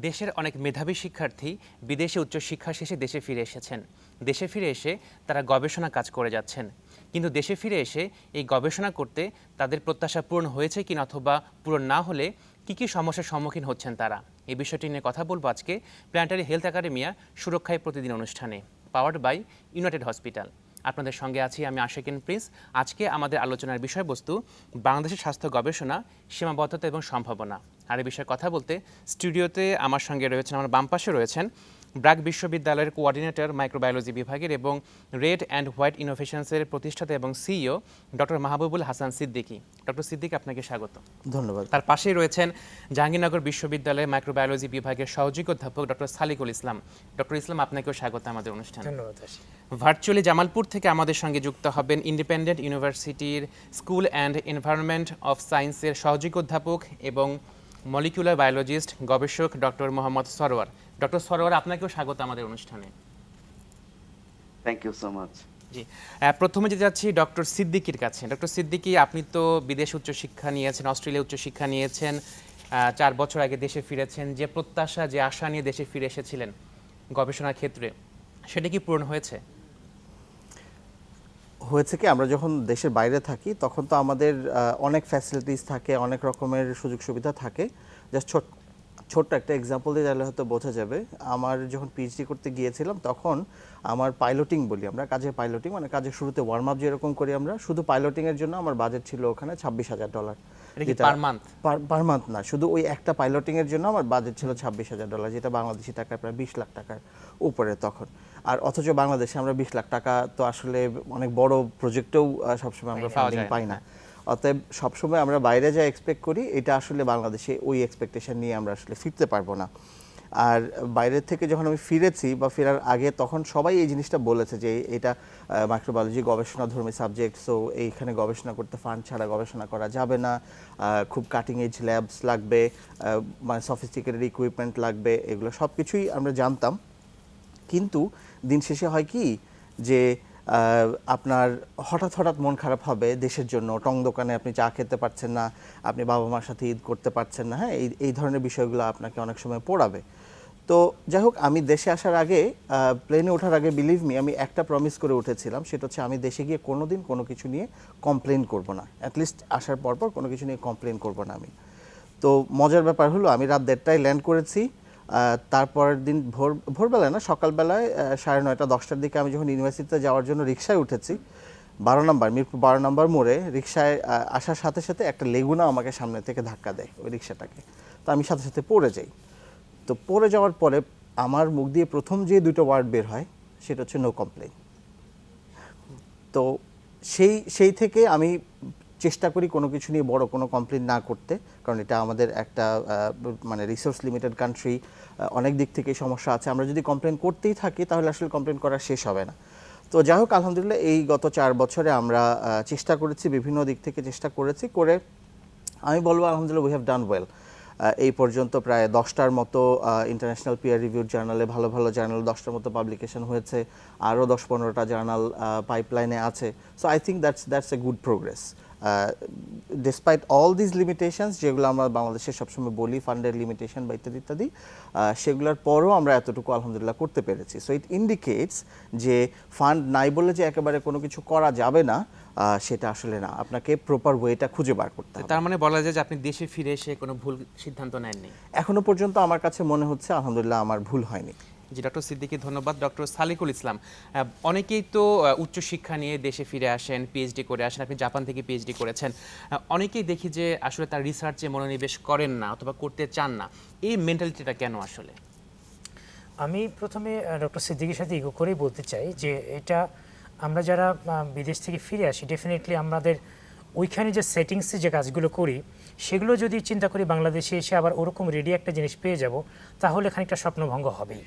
দেশের অনেক মেধাবী শিক্ষার্থী বিদেশে উচ্চশিক্ষা শেষে দেশে ফিরে এসেছেন। দেশে ফিরে এসে তারা গবেষণা কাজ করে যাচ্ছেন, কিন্তু দেশে ফিরে এসে এই গবেষণা করতে তাদের প্রত্যাশা পূরণ হয়েছে কিনা অথবা পূরণ না হলে কী কী সমস্যার সম্মুখীন হচ্ছেন তারা, এই বিষয়টি নিয়ে কথা বলবো আজকে প্ল্যানেটারি হেলথ একাডেমিয়া সুরক্ষায় প্রতিদিন অনুষ্ঠানে, পাওয়ার্ড বাই ইউনাইটেড হসপিটাল। আপনাদের সঙ্গে আছি আমি আশিকিন প্রিন্স। আজকে আমাদের আলোচনার বিষয়বস্তু বাংলাদেশের স্বাস্থ্য গবেষণা, সীমাবদ্ধতা এবং সম্ভাবনা। আর এই বিষয়ে কথা বলতে স্টুডিওতে আমার সঙ্গে রয়েছেন, আমার বাম পাশে রয়েছেন ব্র্যাক বিশ্ববিদ্যালয়ের কোঅর্ডিনেটর মাইক্রোবায়োলজি বিভাগের এবং রেড অ্যান্ড হোয়াইট ইনোভেশনসের প্রতিষ্ঠাতা এবং CEO doctor Mahbubul Hasan Siddiqui. Doctor Siddiqui, আপনাকে স্বাগত। ধন্যবাদ। তার পাশেই রয়েছেন জাহাঙ্গীরনগর বিশ্ববিদ্যালয়ের মাইক্রোবায়োলজি বিভাগের সহযোগী অধ্যাপক ডক্টর সালিকুল ইসলাম। ডক্টর ইসলাম, আপনাকেও স্বাগত আমাদের অনুষ্ঠানে। ধন্যবাদ। ভার্চুয়ালি জামালপুর থেকে আমাদের সঙ্গে যুক্ত হবেন ইন্ডিপেন্ডেন্ট ইউনিভার্সিটির স্কুল অ্যান্ড এনভায়রনমেন্ট অফ সায়েন্সের সহযোগী অধ্যাপক এবং মলিকুলার বায়োলজিস্ট গবেষক ডক্টর মোহাম্মদ সরোয়ার। ডক্টর সরোয়ার, আপনাকেও স্বাগত আমাদের অনুষ্ঠানে। Thank you so much. জি, প্রথমে যেতে যাচ্ছি ডক্টর সিদ্দিকীর কাছে। ডক্টর সিদ্দিকী, আপনি তো বিদেশে উচ্চশিক্ষা নিয়েছেন, অস্ট্রেলিয়া উচ্চশিক্ষা নিয়েছেন, 4 বছর আগে দেশে ফিরেছেন। যে প্রত্যাশা, যে আশা নিয়ে দেশে ফিরে এসেছিলেন গবেষণার ক্ষেত্রে, সেটা কি পূরণ হয়েছে? হয়েছে কি, আমরা যখন দেশের বাইরে থাকি তখন তো আমাদের অনেক ফ্যাসিলিটিস থাকে, অনেক রকমের সুযোগ সুবিধা থাকে। জাস্ট ছোট্ট একটা এক্সাম্পল দিয়ে তাহলে হয়তো বোঝা যাবে। আমার যখন পিএইচডি করতে গিয়েছিলাম তখন আমার পাইলটিং বলি আমরা, কাজের পাইলটিং মানে কাজের শুরুতে ওয়ার্ম আপ যেরকম করি আমরা, শুধু পাইলটিংয়ের জন্য আমার বাজেট ছিল ওখানে $26,000। পার মান্থ না, শুধু ওই একটা পাইলটিংয়ের জন্য আমার বাজেট ছিল $26,000, যেটা বাংলাদেশি টাকায় প্রায় 20 লাখ টাকার উপরে তখন। আর অথচ বাংলাদেশে আমরা 20 লাখ টাকা তো আসলে অনেক বড় প্রজেক্টেও সবসময় আমরা ফান্ডিং পাই না। অতএব সবসময় আমরা বাইরে যা এক্সপেক্ট করি এটা আসলে বাংলাদেশে ওই এক্সপেকটেশন নিয়ে আমরা আসলে ফিরতে পারবো না। আর বাইরের থেকে যখন আমি ফিরেছি বা ফেরার আগে তখন সবাই এই জিনিসটা বলেছে যে এটা মাইক্রোবায়োলজি গবেষণাধর্মী সাবজেক্ট, সো এইখানে গবেষণা করতে ফান্ড ছাড়া গবেষণা করা যাবে না, খুব কাটিং এজ ল্যাবস লাগবে, মানে সফিস্টিকেটেড ইকুইপমেন্ট লাগবে, এগুলো সব কিছুই আমরা জানতাম। কিন্তু দিন শেষে হয় কি যে আপনার হঠাৎ হঠাৎ মন খারাপ হবে দেশের জন্য, টং দোকানে আপনি চা খেতে পারছেন না, আপনি বাবা মার সাথে ঈদ করতে পারছেন না, হ্যাঁ, এই ধরনের বিষয়গুলো আপনাকে অনেক সময় পোড়াবে। তো যাই হোক, আমি দেশে আসার আগে, প্লেনে ওঠার আগে বিলিভ মি, আমি একটা প্রমিস করে উঠেছিলাম, সেটা হচ্ছে আমি দেশে গিয়ে কোনোদিন কোনো কিছু নিয়ে কমপ্লেন করব না, অ্যাটলিস্ট আসার পরপর কোনো কিছু নিয়ে কমপ্লেন করব না আমি। তো মজার ব্যাপার হলো আমি রাত 1:30টায় ল্যান্ড করেছি। তারপরের দিন ভোরবেলায় না, সকালবেলায় 9:30 10টার দিকে আমি যখন ইউনিভার্সিটিতে যাওয়ার জন্য রিক্সায় উঠেছি, মিরপুর 12 নম্বর মোড়ে রিক্সায় আসার সাথে সাথে একটা লেগুনা আমাকে সামনে থেকে ধাক্কা দেয় ওই রিক্সাটাকে। তো আমি সাথে সাথে পড়ে যাই। তো পড়ে যাওয়ার পরে আমার মুখ দিয়ে প্রথম যে 2টো ওয়ার্ড বের হয় সেটা হচ্ছে নো কমপ্লেইন। তো সেই থেকে আমি চেষ্টা করি কোনো কিছু নিয়ে বড় কোনো কমপ্লেন না করতে, কারণ এটা আমাদের একটা মানে রিসোর্স লিমিটেড কান্ট্রি, অনেক দিক থেকে সমস্যা আছে। আমরা যদি কমপ্লেন করতেই থাকি তাহলে আসলে কমপ্লেন করা শেষ হবে না। তো যাই হোক, আলহামদুলিল্লাহ এই গত 4 বছরে আমরা চেষ্টা করেছি, বিভিন্ন দিক থেকে চেষ্টা করেছি, করে আমি বলবো আলহামদুলিল্লাহ উই হ্যাভ ডান ওয়েল। এই পর্যন্ত প্রায় 10টার মতো ইন্টারন্যাশনাল পিয়ার রিভিউড জার্নালে, ভালো ভালো জার্নাল 10টার মতো পাবলিকেশন হয়েছে, আরও 10-15টা জার্নাল পাইপলাইনে আছে। So I think that's a good progress. Despite all these limitations, যেগুলো আমরা বাংলাদেশে সবসময় বলি, ফান্ডের লিমিটেশন বা ইত্যাদি ইত্যাদি, সেগুলোর পরও আমরা এতটুকু আলহামদুলিল্লাহ করতে পেরেছি। সো ইট ইন্ডিকেটস যে ফান্ড নাই বলে যে একেবারে কোনো কিছু করা যাবে না, সেটা আসলে না, আপনাকে প্রপার ওয়েটা খুঁজে বার করতে হবে। তার মানে বলা যায় যে আপনি দেশে ফিরে এসে কোনো ভুল সিদ্ধান্ত নেননি? এখনো পর্যন্ত আমার কাছে মনে হচ্ছে আলহামদুলিল্লাহ আমার ভুল হয়নি। জি, ডক্টর সিদ্দিকী ধন্যবাদ। ডক্টর সালিকুল ইসলাম, অনেকেই তো উচ্চশিক্ষা নিয়ে দেশে ফিরে আসেন, পিএইচডি করে আসেন, আপনি জাপান থেকে পিএইচডি করেছেন। অনেকেই দেখি যে আসলে তার রিসার্চে মনোনিবেশ করেন না অথবা করতে চান না, এই মেন্টালিটিটা কেন আসলে? আমি প্রথমে ডক্টর সিদ্দিকীর সাথে ইগো করেই বলতে চাই যে এটা আমরা যারা বিদেশ থেকে ফিরে আসি, ডেফিনেটলি আমাদের ওইখানে যে সেটিংসে যে কাজগুলো করি সেগুলো যদি চিন্তা করি বাংলাদেশে এসে আবার ওরকম রেডি একটা জিনিস পেয়ে যাব, তাহলে খানিকটা স্বপ্নভঙ্গ হবেই।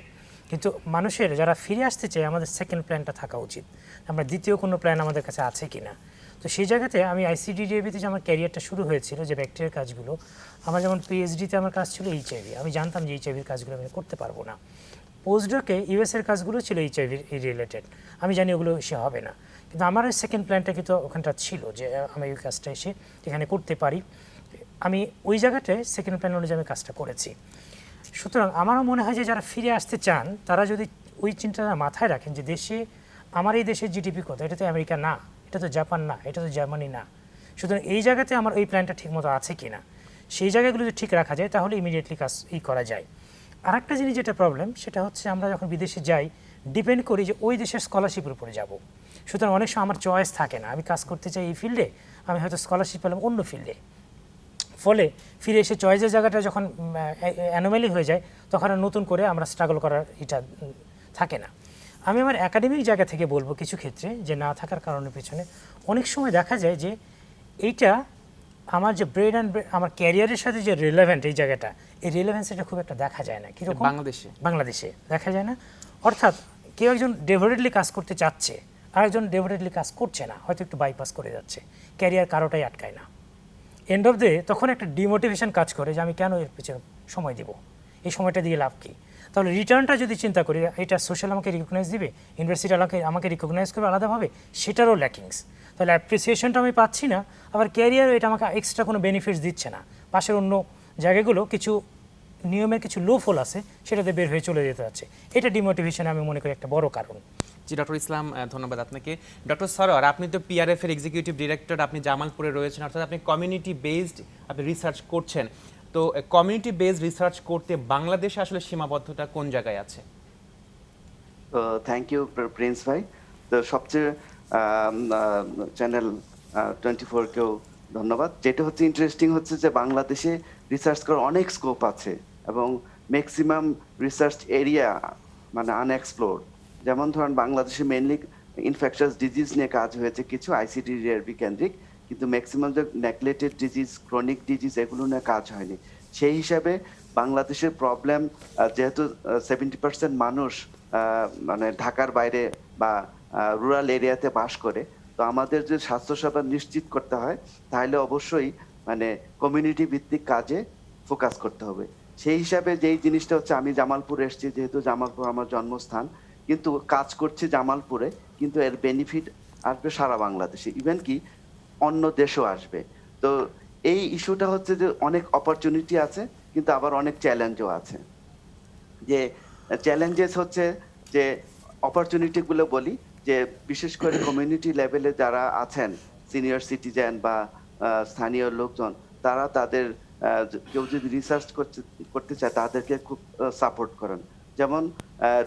কিন্তু মানুষের যারা ফিরে আসতে চায়, আমাদের সেকেন্ড প্ল্যানটা থাকা উচিত, আমরা দ্বিতীয় কোনো প্ল্যান আমাদের কাছে আছে কি না। তো সেই জায়গাতে আমি আইসিডিডিএবিতে যে আমার ক্যারিয়ারটা শুরু হয়েছিল, যে ব্যাকটেরিয়ার কাজগুলো, আমার যেমন পিএইচডিতে আমার কাজ ছিল এইচআইভি, আমি জানতাম যে এইচআইভির কাজগুলো আমি করতে পারবো না। পোস্টডকে ইউএসের কাজগুলো ছিল এইচআইভি রিলেটেড, আমি জানি ওগুলো সে হবে না, কিন্তু আমার সেকেন্ড প্ল্যানটা কিন্তু ওখানটা ছিল যে আমি ওই কাজটা এসে এখানে করতে পারি। আমি ওই জায়গাটায় সেকেন্ড প্ল্যান অনুযায়ী আমি কাজটা করেছি। সুতরাং আমারও মনে হয় যে যারা ফিরে আসতে চান তারা যদি ওই চিন্তাটা মাথায় রাখেন যে দেশে আমার এই দেশের জিডিপি কত, এটা তো আমেরিকা না, এটা তো জাপান না, এটা তো জার্মানি না, সুতরাং এই জায়গাতে আমার ওই প্ল্যানটা ঠিকমতো আছে কি না, সেই জায়গাগুলো যদি ঠিক রাখা যায় তাহলে ইমিডিয়েটলি কাজ করা যায়। আরেকটা জিনিস যেটা প্রবলেম সেটা হচ্ছে আমরা যখন বিদেশে যাই ডিপেন্ড করি যে ওই দেশের স্কলারশিপের উপরে যাব। সুতরাং অনেক সময় আমার চয়েস থাকে না, আমি কাজ করতে চাই এই ফিল্ডে, আমি হয়তো স্কলারশিপ পেলাম অন্য ফিল্ডে, ফলে ফিরে এসে চয়েসের জায়গাটা যখন অ্যানোমালি হয়ে যায় তখন আর নতুন করে আমরা স্ট্রাগল করার এটা থাকে না। আমি আমার একাডেমিক জায়গা থেকে বলবো কিছু ক্ষেত্রে যে না থাকার কারণের পেছনে অনেক সময় দেখা যায় যে এইটা আমার যে ব্রেড অ্যান্ড আমার ক্যারিয়ারের সাথে যে রিলেভেন্ট এই জায়গাটা, এই রিলেভেন্স এটা খুব একটা দেখা যায় না। কীরকম? বাংলাদেশে দেখা যায় না। অর্থাৎ কেউ একজন ডেভোটেডলি কাজ করতে চাচ্ছে, আরেকজন ডেভোটেডলি কাজ করছে না, হয়তো একটু বাইপাস করে যাচ্ছে, ক্যারিয়ার কারোটাই আটকায় না। এন্ড অফ দ্য তখন একটা ডিমোটিভেশন কাজ করে যে আমি কেন এর পিছনে সময় দিব, এই সময়টা দিয়ে লাভ কী? তাহলে রিটার্নটা যদি চিন্তা করি, এটা সোশ্যাল আমাকে রিকগনাইজ দিবে, ইউনিভার্সিটি আমাকে রিকগনাইজ করবে আলাদাভাবে, সেটারও ল্যাকিংস। তাহলে অ্যাপ্রিসিয়েশনটা আমি পাচ্ছি না, আবার ক্যারিয়ারও এটা আমাকে এক্সট্রা কোনো বেনিফিটস দিচ্ছে না। পাশের অন্য জায়গাগুলো কিছু নিয়মের কিছু লো ফল আছে, সেটাতে বের হয়ে চলে যেতে হচ্ছে। এটা ডিমোটিভেশন আমি মনে করি একটা বড় কারণ। জি ডক্টর ইসলাম, ধন্যবাদ আপনাকে। ডক্টর সরোয়ার, আপনি তো পিআরএফ এর এক্সিকিউটিভ ডিরেক্টর, আপনি জামালপুরে রয়েছেন, অর্থাৎ আপনি কমিউনিটি বেসড আপনি রিসার্চ করছেন। তো কমিউনিটি বেসড রিসার্চ করতে বাংলাদেশে আসলে সীমাবদ্ধতা কোন জায়গায় আছে? তো থ্যাংক ইউ প্রিন্স ভাই। তো সবচেয়ে চ্যানেল 24কেও ধন্যবাদ। যেটা হচ্ছে ইন্টারেস্টিং হচ্ছে যে বাংলাদেশে রিসার্চ করার অনেক স্কোপ আছে এবং ম্যাক্সিমাম রিসার্চ এরিয়া মানে আনএক্সপ্লোর্ড। যেমন ধরেন বাংলাদেশে মেইনলি ইনফেকশাস ডিজিজ নিয়ে কাজ হয়েছে কিছু আইসিটি ডিআরবি কেন্দ্রিক, কিন্তু ম্যাক্সিমাম যে নেগলেক্টেড ডিজিজ, ক্রনিক ডিজিজ এগুলো নিয়ে কাজ হয়নি। সেই হিসাবে বাংলাদেশের প্রবলেম, যেহেতু 70% মানুষ মানে ঢাকার বাইরে বা রুরাল এরিয়াতে বাস করে, তো আমাদের যে স্বাস্থ্যসেবা নিশ্চিত করতে হয় তাহলে অবশ্যই মানে কমিউনিটি ভিত্তিক কাজে ফোকাস করতে হবে। সেই হিসাবে যেই জিনিসটা হচ্ছে, আমি জামালপুরে এসেছি, যেহেতু জামালপুর আমার জন্মস্থান, কিন্তু কাজ করছি জামালপুরে, কিন্তু এর বেনিফিট আসবে সারা বাংলাদেশে, ইভেন কি অন্য দেশও আসবে। তো এই ইস্যুটা হচ্ছে যে অনেক অপরচুনিটি আছে, কিন্তু আবার অনেক চ্যালেঞ্জও আছে। যে চ্যালেঞ্জেস হচ্ছে যে অপরচুনিটিগুলো বলি, যে বিশেষ করে কমিউনিটি লেভেলে যারা আছেন, সিনিয়র সিটিজেন বা স্থানীয় লোকজন, তারা তাদের কেউ যদি রিসার্চ করতে চায় তাদেরকে খুব সাপোর্ট করেন। যেমন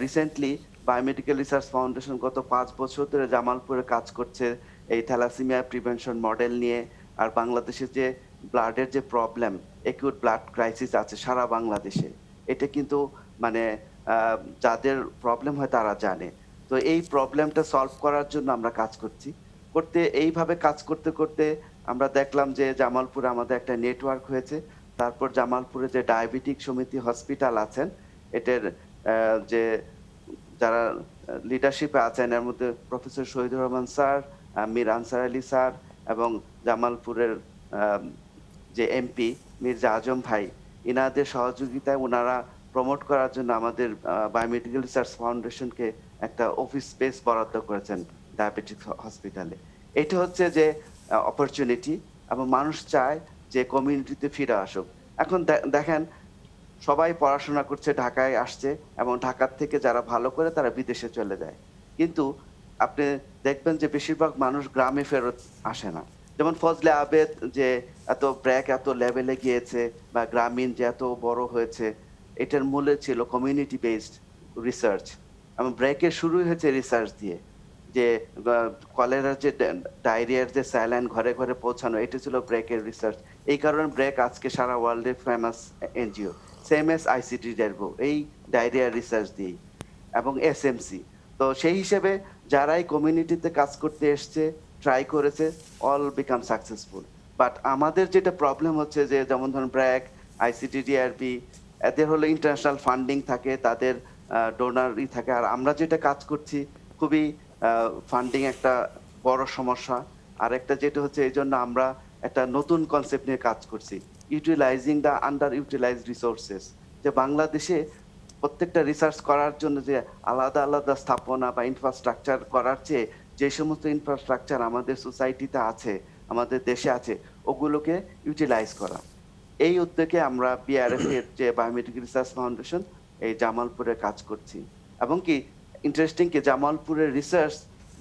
রিসেন্টলি বায়োমেডিক্যাল রিসার্চ ফাউন্ডেশন গত 5 বছর ধরে জামালপুরে কাজ করছে এই থ্যালাসেমিয়া প্রিভেনশন মডেল নিয়ে। আর বাংলাদেশে যে ব্লাডের যে প্রবলেম, একিউট ব্লাড ক্রাইসিস আছে সারা বাংলাদেশে, এটা কিন্তু মানে যাদের প্রবলেম হয় তারা জানে। তো এই প্রবলেমটা সলভ করার জন্য আমরা কাজ করছি। এইভাবে কাজ করতে করতে আমরা দেখলাম যে জামালপুরে আমাদের একটা নেটওয়ার্ক হয়েছে। তারপর জামালপুরে যে ডায়াবেটিক সমিতি হসপিটাল আছেন, এটার যে যারা লিডারশিপে আছেন, এর মধ্যে professor Shahidur Rahman sir, Mir answer Ali sir এবং জামালপুরের যে এমপি মির্জা আজম ভাই, ইনাদের সহযোগিতায় ওনারা প্রমোট করার জন্য আমাদের বায়োমেডিক্যাল রিসার্চ ফাউন্ডেশনকে একটা অফিস স্পেস বরাদ্দ করেছেন ডায়াবেটিক হসপিটালে। এটা হচ্ছে যে অপরচুনিটি, এবং মানুষ চায় যে কমিউনিটিতে ফিরে আসুক। এখন দেখেন সবাই পড়াশোনা করছে, ঢাকায় আসছে, এবং ঢাকার থেকে যারা ভালো করে তারা বিদেশে চলে যায়, কিন্তু আপনি দেখবেন যে বেশিরভাগ মানুষ গ্রামে ফেরত আসে না। যেমন ফজলে আবেদ যে এত ব্র্যাক এত লেভেলে গিয়েছে, বা গ্রামীণ যে এত বড় হয়েছে, এটার মূলে ছিল কমিউনিটি বেসড রিসার্চ। এবং ব্র্যাকের শুরুই হয়েছে রিসার্চ দিয়ে, যে কলেরার যে ডায়রিয়ার যে স্যালাইন ঘরে ঘরে পৌঁছানো, এটা ছিল ব্র্যাকের রিসার্চ। এই কারণে ব্র্যাক আজকে সারা ওয়ার্ল্ডে ফেমাস এনজিও। সেম এস আইসিটি ডেরবো এই ডায়রিয়ার রিসার্চ দিয়েই, এবং এসএমসি। তো সেই হিসেবে যারাই কমিউনিটিতে কাজ করতে এসছে, ট্রাই করেছে, অল বিকাম সাকসেসফুল। বাট আমাদের যেটা প্রবলেম হচ্ছে যে, যেমন ধরুন ব্র্যাক, আইসিটি ডিআরবি, এদের হলো ইন্টারন্যাশনাল ফান্ডিং থাকে, তাদের ডোনারই থাকে। আর আমরা যেটা কাজ করছি, খুবই ফান্ডিং একটা বড় সমস্যা। আর একটা যেটা হচ্ছে, এই জন্য আমরা একটা নতুন কনসেপ্ট নিয়ে কাজ করছি, utilising the under utilised resources. যে বাংলাদেশে প্রত্যেকটা রিসার্চ করার জন্য যে আলাদা আলাদা স্থাপনা বা ইনফ্রাস্ট্রাকচার করার চেয়ে, যে সমস্ত ইনফ্রাস্ট্রাকচার আমাদের সোসাইটিতে আছে, আমাদের দেশে আছে, ওগুলোকে ইউটিলাইজ করা। এই উদ্যোগে আমরা বিআরএফ এর যে বায়োমেট্রিক রিসার্চ ফাউন্ডেশন এই জামালপুরে কাজ করছি। এবং কি ইন্টারেস্টিং কি জামালপুরের রিসার্চ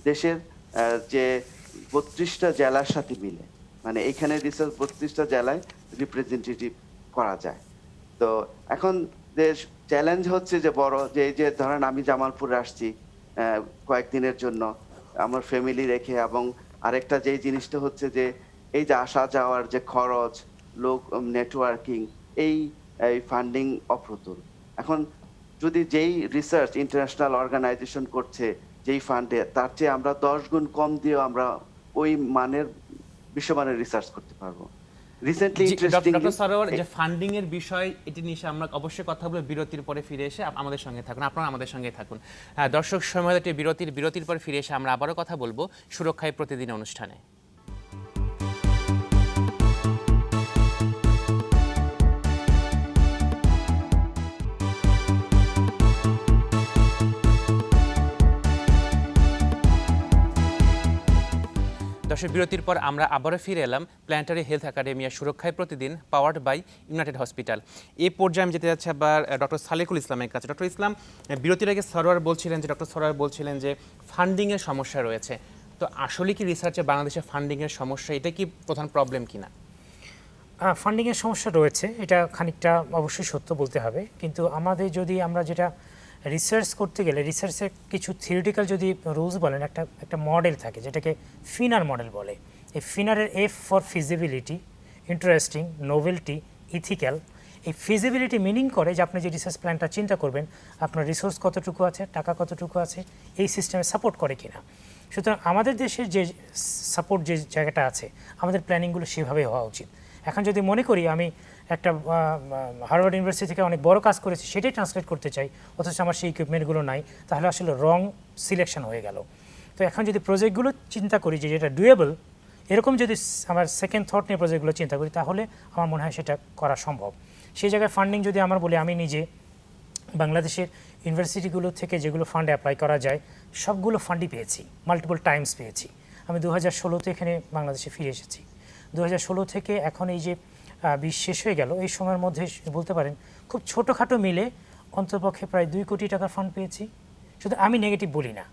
দেশের যে 32টা জেলার সাথে মিলে, মানে এখানে রিসার্চ 32টা জেলায় রিপ্রেজেন্টেটিভ করা যায়। তো এখন যে চ্যালেঞ্জ হচ্ছে যে বড়, যে এই যে ধরেন আমি জামালপুরে আসছি কয়েকদিনের জন্য আমার ফ্যামিলি রেখে, এবং আরেকটা যেই জিনিসটা হচ্ছে যে এই যে আসা যাওয়ার যে খরচ, লোক নেটওয়ার্কিং, এই ফান্ডিং অপ্রতুল। এখন যদি যেই রিসার্চ ইন্টারন্যাশনাল অর্গানাইজেশন করছে যেই ফান্ডে, তার চেয়ে আমরা 10 গুণ কম দিয়েও আমরা ওই মানের বিশ্বমানের রিসার্চ করতে পারবো। রিসেন্টলি ইন্টারেস্টিং ডক্টর সরোয়ার, যে ফান্ডিং এর বিষয়, এটি নিয়ে আমরা অবশ্যই কথা বলবো বিরতির পরে। ফিরে এসে আমাদের সঙ্গে থাকুন, আপনারা আমাদের সঙ্গে থাকুন। হ্যাঁ দর্শক, সময় হতে বিরতির পরে ফিরে এসে আমরা আবারও কথা বলবো সুরক্ষায় প্রতিদিন অনুষ্ঠানে। দর্শক, বিরতির পর আমরা আবারও ফিরে এলাম প্ল্যানেটারি হেলথ একাডেমিয়া সুরক্ষায় প্রতিদিন, পাওয়ার্ড বাই ইউনাইটেড হসপিটাল। এই পর্যায়ে আমি যেতে যাচ্ছি আবার ডক্টর সালেকুল ইসলামের কাছে। ডক্টর ইসলাম, বিরতির আগে ডক্টর সরোয়ার বলছিলেন যে ফান্ডিংয়ের সমস্যা রয়েছে। তো আসলে কি রিসার্চে বাংলাদেশে ফান্ডিংয়ের সমস্যা, এটা কি প্রধান প্রবলেম কিনা? ফান্ডিংয়ের সমস্যা রয়েছে, এটা খানিকটা অবশ্যই সত্য বলতে হবে। কিন্তু আমাদের যদি আমরা যেটা রিসার্চ করতে গেলে রিসার্চের কিছু থিওরিটিক্যাল যদি রুলস বলেন, একটা মডেল থাকে যেটাকে ফিনার মডেল বলে। এই ফিনারের F for feasibility, interesting, novelty, ethical. এই ফিজিবিলিটি মিনিং করে যে আপনি যে রিসার্চ প্ল্যানটা চিন্তা করবেন, আপনার রিসোর্স কতটুকু আছে, টাকা কতটুকু আছে, এই সিস্টেমে সাপোর্ট করে কিনা। সুতরাং আমাদের দেশের যে সাপোর্ট যে জায়গাটা আছে, আমাদের প্ল্যানিংগুলো সেভাবেই হওয়া উচিত। এখন যদি মনে করি আমি একটা হার্ভার্ড ইউনিভার্সিটি থেকে অনেক বড় কাজ করেছি, সেটাই ট্রান্সলেট করতে চাই, অথচ আমার সেই ইকুইপমেন্টগুলো নাই, তাহলে আসলে রং সিলেকশন হয়ে গেল। তো এখন যদি প্রজেক্টগুলো চিন্তা করি যে যেটা ডুয়েবল, এরকম যদি আমার সেকেন্ড থট নিয়ে প্রজেক্টগুলো চিন্তা করি, তাহলে আমার মনে হয় সেটা করা সম্ভব। সেই জায়গায় ফান্ডিং যদি আমার বলি, আমি নিজে বাংলাদেশের ইউনিভার্সিটিগুলো থেকে যেগুলো ফান্ড অ্যাপ্লাই করা যায় সবগুলো ফান্ডই পেয়েছি, মাল্টিপল টাইমস পেয়েছি। আমি 2016-তে এখানে বাংলাদেশে ফিরে এসেছি। 2016 থেকে এখন এই যে 20 শেষ হয়ে গেল, এই সময়ের মধ্যে বলতে পারেন খুব ছোটোখাটো মিলে অন্ততপক্ষে প্রায় 2 কোটি টাকার ফান্ড পেয়েছি। শুধু আমি নেগেটিভ বলি না,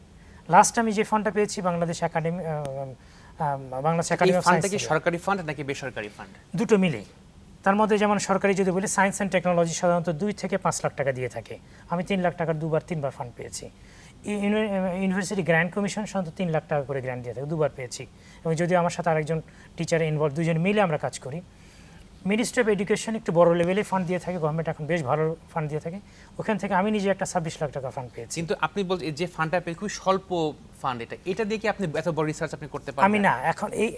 লাস্ট আমি যে ফান্ডটা পেয়েছি বাংলাদেশ একাডেমি অফ সায়েন্স। কি সরকারি ফান্ড নাকি বেসরকারি ফান্ড? দুটো মিলেই। তার মধ্যে যেমন সরকারি যদি বলি, সায়েন্স অ্যান্ড টেকনোলজি সাধারণত 2 থেকে 5 লাখ টাকা দিয়ে থাকে। আমি 3 লাখ টাকার 3বার ফান্ড পেয়েছি। ইউনিভার্সিটি গ্র্যান্ট কমিশন সাধারণত 3 লাখ টাকা করে গ্র্যান্ট দিয়ে থাকে, 2বার পেয়েছি। এবং যদি আমার সাথে আরেকজন টিচার ইনভলভ, দুজন মিলে আমরা কাজ করি। মিনিস্ট্রি অফ এডুকেশন একটু বড় লেভেলে ফান্ড দিয়ে থাকে, গভর্নমেন্ট এখন বেশ ভালো ফান্ড দিয়ে থাকে। ওখান থেকে আমি নিজে একটা 26 লাখ টাকা ফান্ড পেয়েছি। কিন্তু আপনি বলছেন যে ফান্ডটা পেয়ে খুব স্বল্প ফান্ড, এটা দিয়ে কি আপনি এত বড় রিসার্চ আপনি করতে পারবেন? আমি না,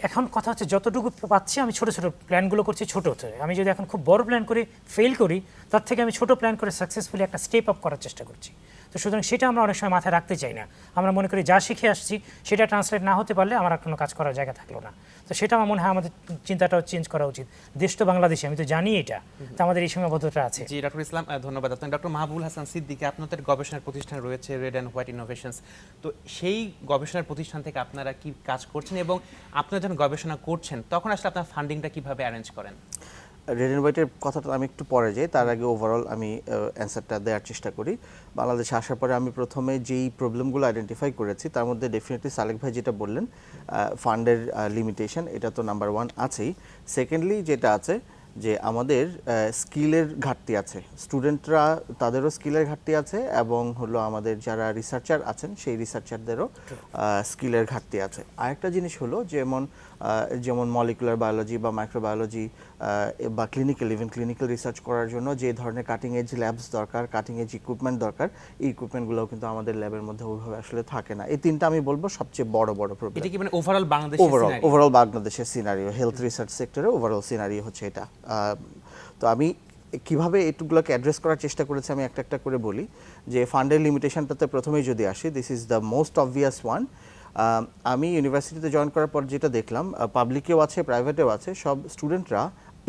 এখন কথা হচ্ছে যতটুকু পাচ্ছি আমি ছোট ছোট প্ল্যানগুলো করছি ছোট হতে। আমি যদি এখন খুব বড় প্ল্যান করে ফেল করি, তার থেকে আমি ছোট প্ল্যান করে সাকসেসফুলি একটা স্টেপ আপ করার চেষ্টা করছি। তো সুতরাং সেটা আমরা অনেক সময় মাথায় রাখতে চাই না। আমরা মনে করি যা শিখে আসছি সেটা ট্রান্সলেট না হতে পারলে আমার আর কোনো কাজ করার জায়গা থাকলো না। তো সেটা আমার মনে হয় আমাদের চিন্তাটাও চেঞ্জ করা উচিত। দেশ তো বাংলাদেশে, আমি তো জানি এটা, তো আমাদের এই সীমাবদ্ধতা আছে। জি ডক্টর ইসলাম, ধন্যবাদ আপনাকে। ডক্টর মাহবুবুল হাসান সিদ্দিকী, আপনাদের গবেষণার প্রতিষ্ঠান রয়েছে রেড অ্যান্ড হোয়াইট ইনোভেশনস। তো সেই গবেষণার প্রতিষ্ঠান থেকে আপনারা কি কাজ করছেন, এবং আপনারা যখন গবেষণা করছেন তখন আসলে আপনার ফান্ডিংটা কিভাবে অ্যারেঞ্জ করেন? রেড অ্যান্ড হোয়াইটের কথাটা আমি একটু পরে যাই, তার আগে ওভারঅল আমি অ্যান্সারটা দেওয়ার চেষ্টা করি। বাংলাদেশে আসার পরে আমি প্রথমে যেই প্রবলেমগুলো আইডেন্টিফাই করেছি, তার মধ্যে ডেফিনেটলি সালেক ভাই যেটা বললেন, ফান্ডের লিমিটেশন, এটা তো নাম্বার 1 আছেই। সেকেন্ডলি যেটা আছে যে আমাদের স্কিলের ঘাটতি আছে, স্টুডেন্টরা তাদেরও স্কিলের ঘাটতি আছে, এবং হলো আমাদের যারা রিসার্চার আছেন সেই রিসার্চারদেরও স্কিলের ঘাটতি আছে। আরেকটা জিনিস হলো যেমন মলিকুলার বায়োলজি বা মাইক্রোবায়োলজি বা ইভেন ক্লিনিক্যাল রিসার্চ করার জন্য যে ধরনের কাটিং এজ ল্যাবস দরকার, কাটিং এজ ইকুইপমেন্ট দরকার, এই ইকুইপমেন্টগুলোও কিন্তু আমাদের ল্যাবের মধ্যে ওইভাবে আসলে থাকে না। এই 3টা আমি বলবো সবচেয়ে বড় প্রবলেম। এটা কি মানে ওভারঅল বাংলাদেশের সিনারিও, হেলথ রিসার্চ সেক্টরে ওভারঅল সিনারিও হচ্ছে এটা। তো আমি কিভাবে এটুকুলোকে অ্যাড্রেস করার চেষ্টা করেছি আমি একটা একটা করে বলি। যে ফান্ডের লিমিটেশনটাতে প্রথমেই যদি আসি, this is the most obvious one. আমি ইউনিভার্সিটিতে জয়েন করার পর যেটা দেখলাম, পাবলিকেও আছে প্রাইভেটেও আছে, সব স্টুডেন্টরা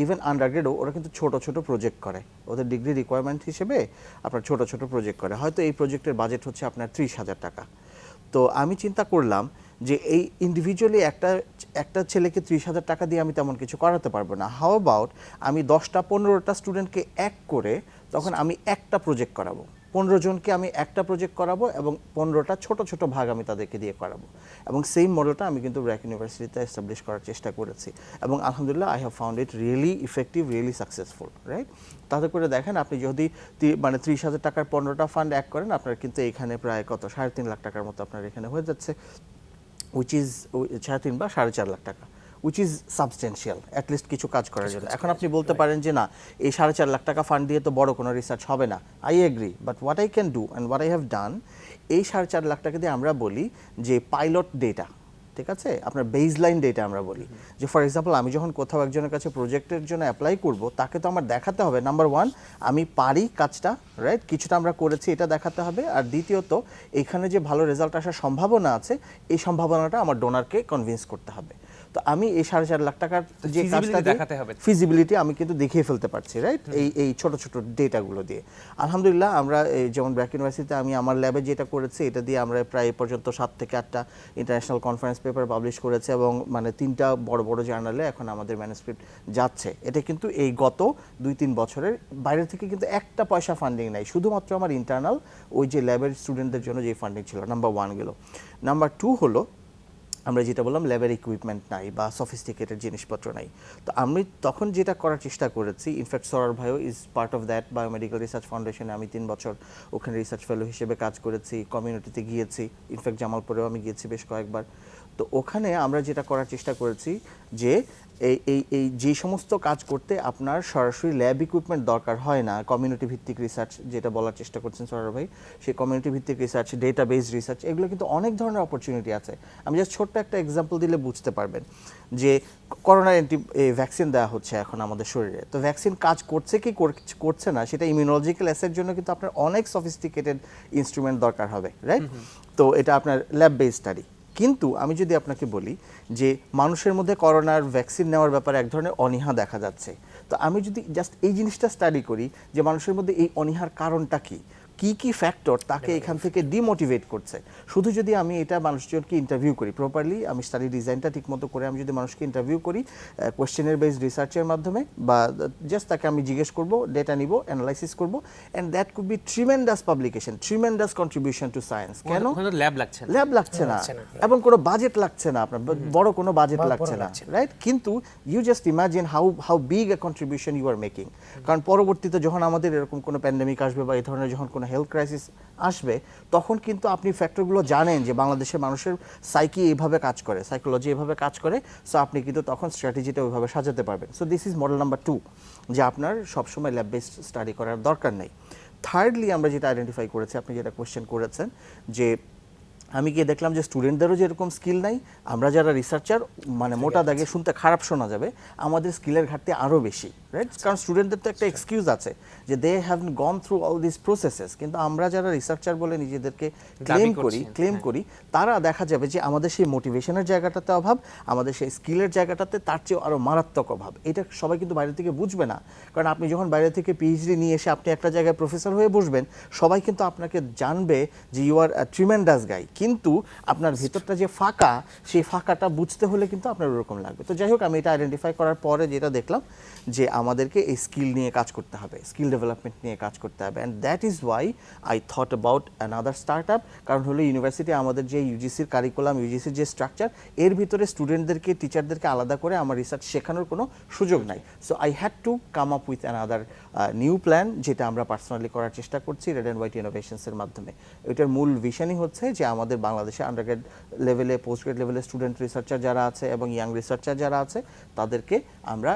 ইভেন আন্ডারগ্রেডও ওরা কিন্তু ছোট ছোট প্রজেক্ট করে, ওদের ডিগ্রি রিকোয়ারমেন্ট হিসেবে আপনার ছোট ছোট প্রজেক্ট করে। হয়তো এই প্রজেক্টের বাজেট হচ্ছে আপনার 30,000 টাকা। তো আমি চিন্তা করলাম যে এই ইন্ডিভিজুয়ালি একটা ছেলেকে 30,000 টাকা দিয়ে আমি তেমন কিছু করাতে পারবো না। হাউ অ্যাবাউট আমি 10টা 15টা স্টুডেন্টকে এক করে তখন আমি একটা প্রজেক্ট করাবো, 15 জনকে আমি একটা প্রজেক্ট করাবো এবং 15টা ছোট ছোট ভাগ আমি তাদেরকে দিয়ে করাবো। এবং সেই মডেলটা আমি কিন্তু ব্র্যাক ইউনিভার্সিটিতে এস্টাবলিশ করার চেষ্টা করেছি এবং আলহামদুলিল্লাহ I have found it really effective, really successful, right? তাতে করে দেখেন আপনি যদি মানে 30,000 টাকার 15টা ফান্ড এক করেন, আপনার কিন্তু এখানে প্রায় কত 3.5 লাখ টাকার মতো আপনার এখানে হয়ে যাচ্ছে, উইচ ইজ 3.5 বা 4.5 লাখ টাকা, উইচ ইজ সাবস্টেন্সিয়াল অ্যাটলিস্ট কিছু কাজ করার জন্য। এখন আপনি বলতে পারেন যে না, এই 4.5 লাখ টাকা ফান্ড দিয়ে তো বড় কোনো রিসার্চ হবে না। I agree, but what I can do and what I have done, এই 4.5 লাখ টাকা দিয়ে আমরা বলি যে পাইলট ডেটা, ঠিক আছে, আপনার বেসলাইন ডেটা আমরা বলি যে ফর এক্সাম্পল আমি যখন কোথাও একজনের কাছে প্রজেক্টের জন্য অ্যাপ্লাই করব, তাকে তো আমার দেখাতে হবে নাম্বার 1 আমি পারি কাজটা, রাইট, কিছুটা আমরা করেছি এটা দেখাতে হবে, আর দ্বিতীয়ত এখানে যে ভালো রেজাল্ট আসার সম্ভাবনা আছে এই সম্ভাবনাটা আমার ডোনারকে কনভিন্স করতে হবে। তো আমি এই 4.5 লাখ টাকার যে কাজটা দেখাতে হবে, ফিজিবিলিটি আমি কিন্তু দেখিয়ে ফেলতে পারছি, রাইট, এই ছোট ছোট ডেটাগুলো দিয়ে। আলহামদুলিল্লাহ আমরা যেমন ব্র্যাক ইউনিভার্সিটিতে আমি আমার ল্যাবে যেটা করেছি এটা দিয়ে আমরা প্রায় এ পর্যন্ত 7 থেকে 8টা ইন্টারন্যাশনাল কনফারেন্স পেপার পাবলিশ করেছে এবং মানে 3টা বড় বড় জার্নালে এখন আমাদের ম্যানুস্ক্রিপ্ট যাচ্ছে। এটা কিন্তু এই গত 2-3 বছরের, বাইরে থেকে কিন্তু একটা পয়সা ফান্ডিং নাই, শুধুমাত্র আমার ইন্টারনাল ওই যে ল্যাবের স্টুডেন্টদের জন্য যে ফান্ডিং ছিল, নাম্বার 1 গেল। নাম্বার 2 হলো আমরা যেটা বললাম ল্যাবের ইকুইপমেন্ট নাই বা সফিস্টিকেটেড জিনিসপত্র নাই। তো আমি তখন যেটা করার চেষ্টা করেছি, ইনফ্যাক্ট সরার ভাইও is part of that biomedical research ফাউন্ডেশনে আমি 3 বছর ওখানে রিসার্চ ফেলো হিসেবে কাজ করেছি, কমিউনিটিতে গিয়েছি, ইনফ্যাক্ট জামালপুরেও আমি গিয়েছি বেশ কয়েকবার। তো ওখানে আমরা যেটা করার চেষ্টা করেছি যে এই যে সমস্ত কাজ করতে আপনার সরাসরি ল্যাব ইকুইপমেন্ট দরকার হয় না, কমিউনিটি ভিত্তিক রিসার্চ যেটা বলার চেষ্টা করছেন সরার ভাই, সেই কমিউনিটি ভিত্তিক রিসার্চ, ডেটাবেস রিসার্চ, এগুলো কিন্তু অনেক ধরনের অপরচুনিটি আছে। আমি জাস্ট ছোট্ট একটা এক্সাম্পল দিলে বুঝতে পারবেন যে করোনার ভ্যাকসিন দেওয়া হচ্ছে এখন আমাদের শরীরে, তো ভ্যাকসিন কাজ করছে কি করছে না সেটা ইমিউনোলজিক্যাল অ্যাসের জন্য কিন্তু আপনার অনেক সফিস্টিকেটেড ইনস্ট্রুমেন্ট দরকার হবে, রাইট? তো এটা আপনার ল্যাব বেস স্টাডি। কিন্তু আমি যদি আপনাকে বলি যে মানুষের মধ্যে করোনার ভ্যাকসিন নেওয়ার ব্যাপারে এক ধরনের অনীহা দেখা যাচ্ছে, তো আমি যদি জাস্ট এই জিনিসটা স্টাডি করি যে মানুষের মধ্যে এই অনীহার কারণটা কি ফ্যাক্টর তাকে এখান থেকে ডিমোটিভেট করছে, শুধু যদি আমি এটা মানুষজনকে ইন্টারভিউ করি প্রপারলি, আমি স্টাডি ডিজাইনটা ঠিকমতো করে আমি যদি মানুষকে ইন্টারভিউ করি কোয়েশ্চেনের বেসড রিসার্চের মাধ্যমে, বা জাস্ট তাকে আমি জিজ্ঞেস করব, ডেটা নিব, অ্যানালাইসিস করব, and that could be tremendous publication, tremendous contribution to science. কেন ল্যাব লাগছে না, ল্যাব লাগছে না এবং কোনো বাজেট লাগছে না, আপনার বড় কোনো বাজেট লাগছে না, রাইট? কিন্তু you just imagine how big a contribution you are making. কারণ পরবর্তীতে যখন আমাদের এরকম কোনো প্যান্ডেমিক আসবে বা এই ধরনের যখন কোনো হেলথ ক্রাইসিস আসবে, তখন কিন্তু আপনি ফ্যাক্টরগুলো জানেন যে বাংলাদেশের মানুষের সাইকি এইভাবে কাজ করে, সাইকোলজি এইভাবে কাজ করে, সো আপনি কিন্তু তখন স্ট্র্যাটেজিটা ওইভাবে সাজাতে পারবেন। So this is model number 2, যে আপনার সবসময় ল্যাব বেসড স্টাডি করার দরকার নেই। থার্ডলি আমরা যেটা আইডেন্টিফাই করেছি, আপনি যেটা কোয়েশ্চেন করেছেন, যে আমি গিয়ে দেখলাম যে স্টুডেন্টদেরও যেরকম স্কিল নাই, আমরা যারা রিসার্চার মানে মোটা দাগে শুনতে খারাপ শোনা যাবে, আমাদের স্কিলের ঘাটতি আরও বেশি, রাইট? কারণ স্টুডেন্টদের তো একটা এক্সকিউজ আছে যে they have gone through all this processes, কিন্তু আমরা যারা রিসার্চার বলে নিজেদেরকে ক্লেম করি তারা দেখা যাবে যে আমাদের সেই মোটিভেশনের জায়গাটাতে অভাব, আমাদের সেই স্কিলের জায়গাটাতে তার চেয়েও আরও মারাত্মক অভাব। এটা সবাই কিন্তু বাইরে থেকে বুঝবে না, কারণ আপনি যখন বাইরে থেকে পিএইচডি নিয়ে এসে আপনি একটা জায়গায় প্রফেসর হয়ে বসবেন, সবাই কিন্তু আপনাকে জানবে যে ইউ আর ট্রিমেন্ডাস গাই, কিন্তু আপনার ভিতরটা যে ফাঁকা, সেই ফাঁকাটা বুঝতে হলে কিন্তু আপনার ওরকম লাগবে। তো যাই হোক, আমি এটা আইডেন্টিফাই করার পরে যেটা দেখলাম যে আমাদেরকে এই স্কিল নিয়ে কাজ করতে হবে, স্কিল ডেভেলপমেন্ট নিয়ে কাজ করতে হবে, and that is Y I thought about another start up. কারণ হলো ইউনিভার্সিটি আমাদের যে ইউজিসির কারিকুলাম, ইউজিসির যে স্ট্রাকচার, এর ভিতরে স্টুডেন্টদেরকে, টিচারদেরকে আলাদা করে আমার রিসার্চ শেখানোর কোনো সুযোগ নাই। So I had to come up with another new plan, যেটা আমরা পার্সোনালি করার চেষ্টা করছি রেড অ্যান্ড হোয়াইট ইনোভেশনসের মাধ্যমে। এটার মূল ভিশনই হচ্ছে যে আমাদের বাংলাদেশে আন্ডারগ্রেড লেভেলে, পোস্ট গ্রেড লেভেলে স্টুডেন্ট রিসার্চার যারা আছে এবং ইয়াং রিসার্চার যারা আছে, তাদেরকে আমরা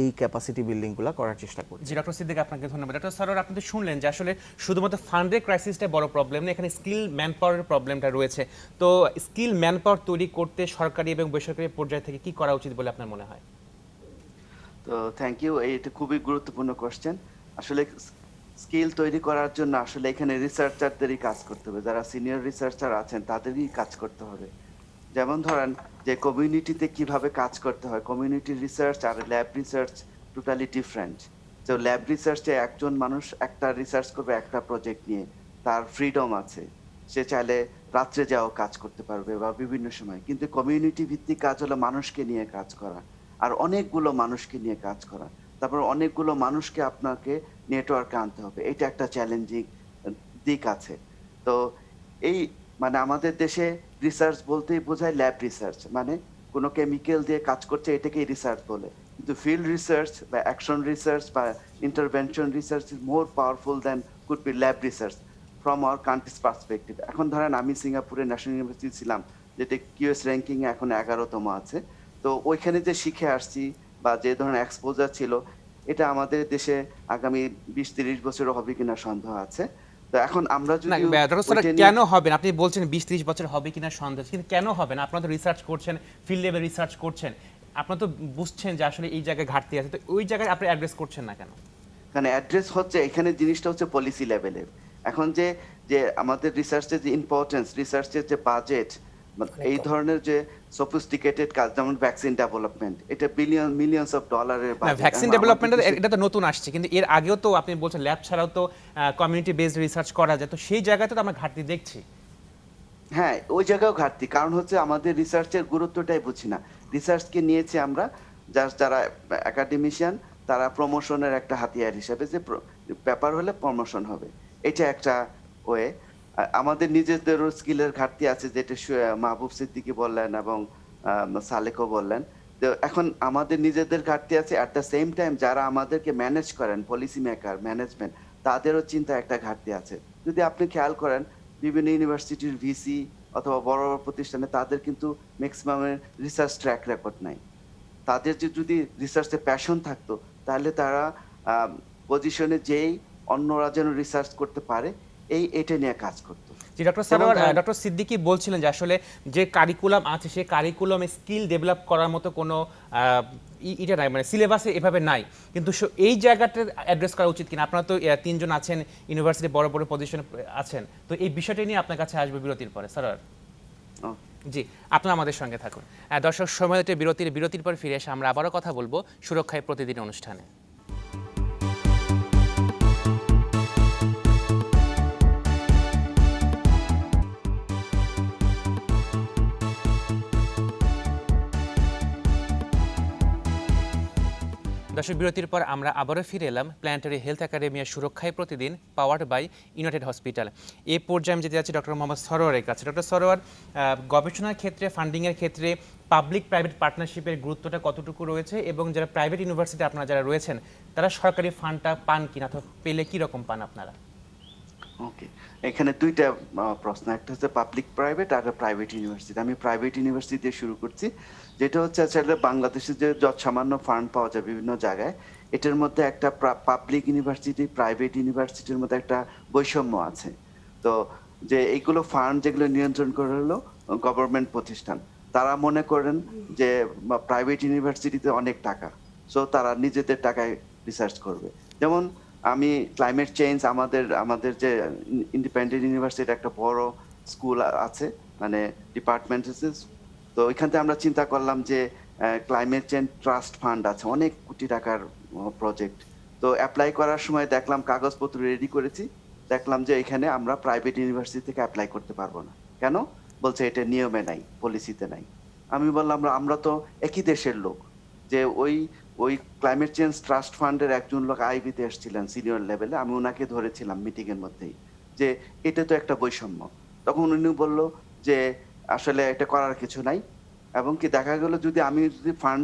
এই ক্যাপাসিটি বিল্ডিংগুলো করার চেষ্টা করছি। জি ডক্টর সিদ্দিক, আপনাকে ধন্যবাদ। ডক্টর স্যার, আপনি তো শুনলেন যে আসলে শুধুমাত্র ফান্ডের ক্রাইসিসটা বড় প্রবলেম না, এখানে স্কিল ম্যান পাওয়ারের প্রবলেমটা রয়েছে। তো স্কিল ম্যান পাওয়ার তৈরি করতে সরকারি এবং বেসরকারি পর্যায় থেকে কি করা উচিত বলে আপনার মনে হয়? তো থ্যাংক ইউ, এটা খুবই গুরুত্বপূর্ণ কোশ্চেন। আসলে স্কিল তৈরি করার জন্য আসলে এখানে রিসার্চারদেরই কাজ করতে হবে, যারা সিনিয়র রিসার্চার আছেন তাদেরই কাজ করতে হবে। যেমন ধরেন যে কমিউনিটিতে কিভাবে কাজ করতে হয়, কমিউনিটি রিসার্চ আর ল্যাব রিসার্চ টোটালি ডিফারেন্ট। তো ল্যাব রিসার্চে একজন মানুষ একটা রিসার্চ করবে একটা প্রজেক্ট নিয়ে, তার ফ্রিডম আছে, সে চাইলে রাত্রে যাও কাজ করতে পারবে বা বিভিন্ন সময়, কিন্তু কমিউনিটি ভিত্তিক কাজ হলো মানুষকে নিয়ে কাজ করা, আর অনেকগুলো মানুষকে নিয়ে কাজ করা, তারপর অনেকগুলো মানুষকে আপনাকে নেটওয়ার্কে আনতে হবে, এটা একটা চ্যালেঞ্জিং দিক আছে। তো এই মানে আমাদের দেশে রিসার্চ বলতেই বোঝায় ল্যাব রিসার্চ, মানে কোনো কেমিক্যাল দিয়ে কাজ করছে এটাকেই রিসার্চ বলে, কিন্তু ফিল্ড রিসার্চ বা অ্যাকশন রিসার্চ বা intervention research is more powerful than could be lab research from our countries perspective. এখন ধরেন আমি সিঙ্গাপুরে ন্যাশনাল ইউনিভার্সিটি ছিলাম, যেটা কিউএস র্যাঙ্কিংয়ে এখন 11তম আছে। তো ওইখানে যে শিখে আসছি বা যে ধরনের এক্সপোজার ছিল, এটা আমাদের দেশে আগামী 20-30 বছরও হবে কিনা সন্দেহ আছে। তো এখন আমরা না যদি ডক্টর স্যার কেন হবে না? আপনি বলছেন 20-30 বছর হবে কিনা সন্দেহ, কিন্তু কেন হবে না? আপনারা তো রিসার্চ করছেন, ফিল্ড লেভেল রিসার্চ করছেন, আপনারা তো বুঝছেন যে আসলে এই জায়গায় ঘাটতি আছে, তো ওই জায়গায় আপনি অ্যাড্রেস করছেন না কেন? এখানে অ্যাড্রেস হচ্ছে, এখানে জিনিসটা হচ্ছে পলিসি লেভেলের। এখন যে যে আমাদের রিসার্চের যে ইম্পর্টেন্স, রিসার্চের যে বাজেট, এই ধরনের যে সফিস্টিকেটেড কাজ যেমন ভ্যাকসিন ডেভেলপমেন্ট, এটা মিলিয়নস অফ ডলারের না বাজেট। ভ্যাকসিন ডেভেলপমেন্ট এটা তো নতুন আসছে, কিন্তু এর আগেও তো আপনি বলছেন ল্যাব ছাড়াও তো কমিউনিটি বেসড রিসার্চ করা যায়, তো সেই জায়গাতে তো আমরা ঘাটতি দেখছি। হ্যাঁ, ওই জায়গাও ঘাটতি, কারণ হচ্ছে আমাদের রিসার্চের গুরুত্বটাই বুঝি না। রিসার্চকে নিয়েছি আমরা যারা একাডেমিশিয়ান, তারা প্রমোশনের একটা হাতিয়ার হিসেবে, যে পেপার হলে প্রমোশন হবে, এটা একটা ওয়ে। আমাদের নিজেদেরও স্কিলের ঘাটতি আছে, যেটা মাহবুব সিদ্দিকী বললেন এবং সালেকও বললেন। তো এখন আমাদের নিজেদের ঘাটতি আছে, অ্যাট দ্য সেম টাইম যারা আমাদেরকে ম্যানেজ করেন, পলিসি মেকার, ম্যানেজমেন্ট, তাদেরও চিন্তা একটা ঘাটতি আছে। যদি আপনি খেয়াল করেন বিভিন্ন ইউনিভার্সিটির ভিসি অথবা বড় বড় প্রতিষ্ঠানে, তাদের কিন্তু ম্যাক্সিমামের রিসার্চ ট্র্যাক রেকর্ড নাই। তাদের যে যদি রিসার্চে প্যাশন থাকতো, তাহলে তারা পজিশনে যেই অন্যরা যেন রিসার্চ করতে পারে, এটা নিয়ে কাজ করতো। জি ডক্টর সারোয়ার, ডক্টর সিদ্দিকী বলছিলেন যে আসলে যে কারিকুলাম আছে সেই কারিকুলামে স্কিল ডেভেলপ করার মতো কোনো এটা নাই, মানে সিলেবাসে এভাবে নাই, কিন্তু এই জায়গাটা অ্যাড্রেস করা উচিত কিনা? আপনারা তো 3 জন আছেন, ইউনিভার্সিটি বড় বড় পজিশনে আছেন, তো এই বিষয়টা নিয়ে আপনার কাছে আসবে বিরতির পরে। সারোয়ার জি, আপনারা আমাদের সঙ্গে থাকুন। দর্শক, সময় হতে বিরতির পর ফিরে এসে আমরা আবারও কথা বলবো সুরক্ষায় প্রতিদিন অনুষ্ঠানে। দর্শক, বিরতির পর আমরা আবারও ফিরে এলাম প্ল্যানেটারি হেলথ একাডেমির সুরক্ষায় প্রতিদিন, পাওয়ার্ড বাই ইউনাইটেড হসপিটাল। এই পর্যায়ে আমি যেতে যাচ্ছি ডক্টর মোহাম্মদ সরোয়ারের কাছে। ডক্টর সরোয়ার, গবেষণার ক্ষেত্রে, ফান্ডিংয়ের ক্ষেত্রে পাবলিক প্রাইভেট পার্টনারশিপের গুরুত্বটা কতটুকু রয়েছে, এবং যারা প্রাইভেট ইউনিভার্সিটি আপনারা যারা রয়েছেন, তারা সরকারি ফান্ডটা পান কিনা, অথবা পেলে কী রকম পান আপনারা? ওকে, এখানে দুইটা প্রশ্ন, একটা হচ্ছে পাবলিক প্রাইভেট আর প্রাইভেট ইউনিভার্সিটি। আমি প্রাইভেট ইউনিভার্সিটি দিয়ে শুরু করছি, যেটা হচ্ছে আসলে বাংলাদেশে যে সামান্য ফান্ড পাওয়া যায় বিভিন্ন জায়গায়, এটার মধ্যে একটা পাবলিক ইউনিভার্সিটি, প্রাইভেট ইউনিভার্সিটির মধ্যে একটা বৈষম্য আছে। তো যে এইগুলো ফান্ড যেগুলো নিয়ন্ত্রণ করে হলো গভর্নমেন্ট প্রতিষ্ঠান, তারা মনে করেন যে প্রাইভেট ইউনিভার্সিটিতে অনেক টাকা, সো তারা নিজেদের টাকায় রিসার্চ করবে। যেমন আমি ক্লাইমেট চেঞ্জ, আমাদের যে ইন্ডিপেন্ডেন্ট ইউনিভার্সিটি একটা বড় স্কুল আছে, মানে ডিপার্টমেন্ট আছে, তো ওইখান থেকে আমরা চিন্তা করলাম যে ক্লাইমেট চেঞ্জ ট্রাস্ট ফান্ড আছে, অনেক কোটি টাকার প্রজেক্ট। তো অ্যাপ্লাই করার সময় দেখলাম কাগজপত্র রেডি করেছি, দেখলাম যে এখানে আমরা প্রাইভেট ইউনিভার্সিটি থেকে অ্যাপ্লাই করতে পারবো না। কেন? বলছে এটা নিয়মে নাই, পলিসিতে নাই। আমি বললাম আমরা তো একই দেশের লোক, যে ওই ওই ক্লাইমেট চেঞ্জ ট্রাস্ট ফান্ডের একজন লোক আইবিতে এসেছিলেন সিনিয়র লেভেলে, আমি ওনাকে ধরেছিলাম মিটিং এর মধ্যেই, যে এটা তো একটা বৈষম্য। তখন উনি বলল যে আসলে এটা করার কিছু নাই, এবং কি দেখা গেল যদি আমি ফান্ড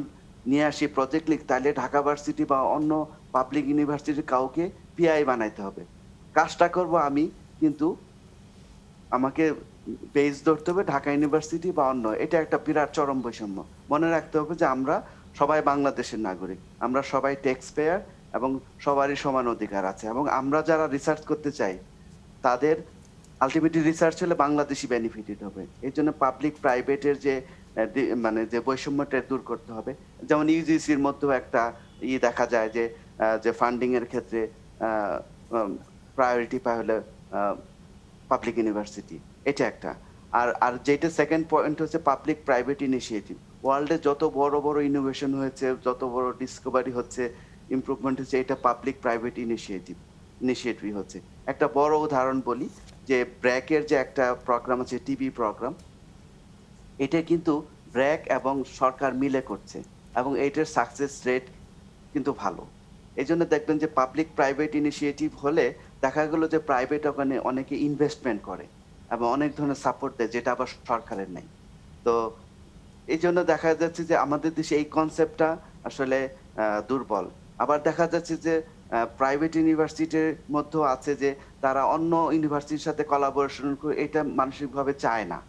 নিয়ে আসি, প্রজেক্ট লিখ, তাহলে ঢাকা ভার্সিটি বা অন্য পাবলিক ইউনিভার্সিটির কাউকে পিআই বানাইতে হবে। কাজটা করব আমি, কিন্তু আমাকে বেস ধরতে হবে ঢাকা ইউনিভার্সিটি বা অন্য। এটা একটা বিরাট চরম বৈষম্য। মনে রাখতে হবে যে আমরা সবাই বাংলাদেশের নাগরিক, আমরা সবাই ট্যাক্স পেয়ার, এবং সবারই সমান অধিকার আছে, এবং আমরা যারা রিসার্চ করতে চাই তাদের আলটিমেটলি রিসার্চ হলে বাংলাদেশি বেনিফিটেড হবে। এই জন্য পাবলিক প্রাইভেটের যে মানে যে বৈষম্যটা দূর করতে হবে। যেমন ইউজিসির মধ্যেও একটা দেখা যায় যে ফান্ডিং এর ক্ষেত্রে প্রায়োরিটি পায় হলে পাবলিক ইউনিভার্সিটি, এটা একটা। আর যেটা সেকেন্ড পয়েন্ট হচ্ছে পাবলিক প্রাইভেট ইনিশিয়েটিভ। ওয়ার্ল্ডে যত বড় বড় ইনোভেশন হয়েছে, যত বড় ডিসকভারি হচ্ছে, ইমপ্রুভমেন্ট হচ্ছে, এটা পাবলিক প্রাইভেট ইনিশিয়েটিভ হচ্ছে। একটা বড় উদাহরণ বলি, যে ব্র্যাকের যে একটা প্রোগ্রাম আছে টিভি প্রোগ্রাম, এটা কিন্তু ব্র্যাক এবং সরকার মিলে করছে এবং এটার সাকসেস রেট কিন্তু ভালো। এই জন্য দেখবেন যে পাবলিক প্রাইভেট ইনিশিয়েটিভ হলে দেখা গেল যে প্রাইভেট ওখানে অনেকে ইনভেস্টমেন্ট করে এবং অনেক ধরনের সাপোর্ট দেয়, যেটা আবার সরকারের নেই। তো এই জন্য দেখা যাচ্ছে যে আমাদের দেশে এই কনসেপ্টটা আসলে দুর্বল। আবার দেখা যাচ্ছে যে প্রাইভেট ইউনিভার্সিটির মধ্যেও আছে যে তারা অন্য ইউনিভার্সিটির সাথে কোলাবোরেশন করে, এটা মানসিকভাবে চায় না।